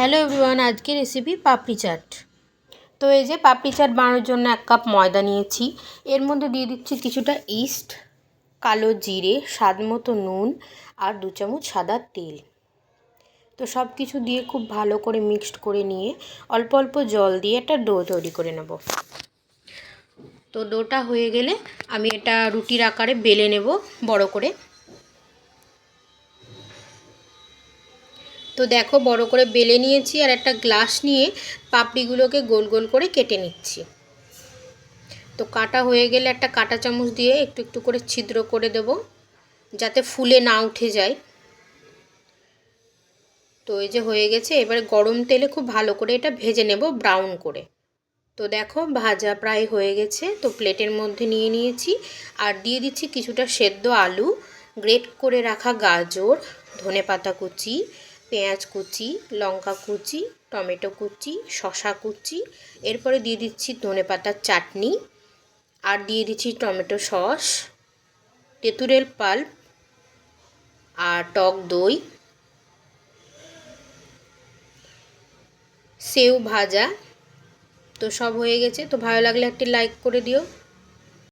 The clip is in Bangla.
হ্যালো এভরিওয়ান, আজকে রেসিপি পাপড়ি চাট। তো এই যে পাপড়ি চাট বানানোর জন্য 1 কাপ ময়দা নিয়েছি। এর মধ্যে দিয়ে দিচ্ছি কিছুটা ইস্ট, কালো জিরে, স্বাদ মতো নুন আর 2 চামচ সাদা তেল। তো সব কিছু দিয়ে খুব ভালো করে মিক্সড করে নিয়ে অল্প অল্প জল দিয়ে একটা ডো তৈরি করে নেব। তো ডোটা হয়ে গেলে আমি এটা রুটির আকারে বেলে নেব বড় করে। তো দেখো বড় করে বেলে নিয়েছি আর একটা গ্লাস নিয়ে পাপড়িগুলোকে গোল গোল করে কেটে নিচ্ছি। তো কাটা হয়ে গেলে একটা কাঁটা চামচ দিয়ে একটু একটু করে ছিদ্র করে দেব যাতে ফুলে না উঠে যায়। তো এই যে হয়ে গেছে, এবারে গরম তেলে খুব ভালো করে এটা ভেজে নেব ব্রাউন করে। তো দেখো ভাজা প্রায় হয়ে গেছে। তো প্লেটের মধ্যে নিয়ে নিয়েছি আর দিয়ে দিচ্ছি কিছুটা সেদ্ধ আলু, গ্রেট করে রাখা গাজর, ধনেপাতা কুচি, পেঁয়াজ কুচি, লঙ্কা কুচি, টমেটো কুচি, শসা কুচি, এরপরে দিয়ে দিচ্ছি ধনেপাতার চাটনি আর দিয়ে দিচ্ছি টমেটো সস, তেঁতুলের পাল্প আর টক দই, সেও ভাজা। তো সব হয়ে গেছে। তো ভালো লাগলে একটি লাইক করে দিও।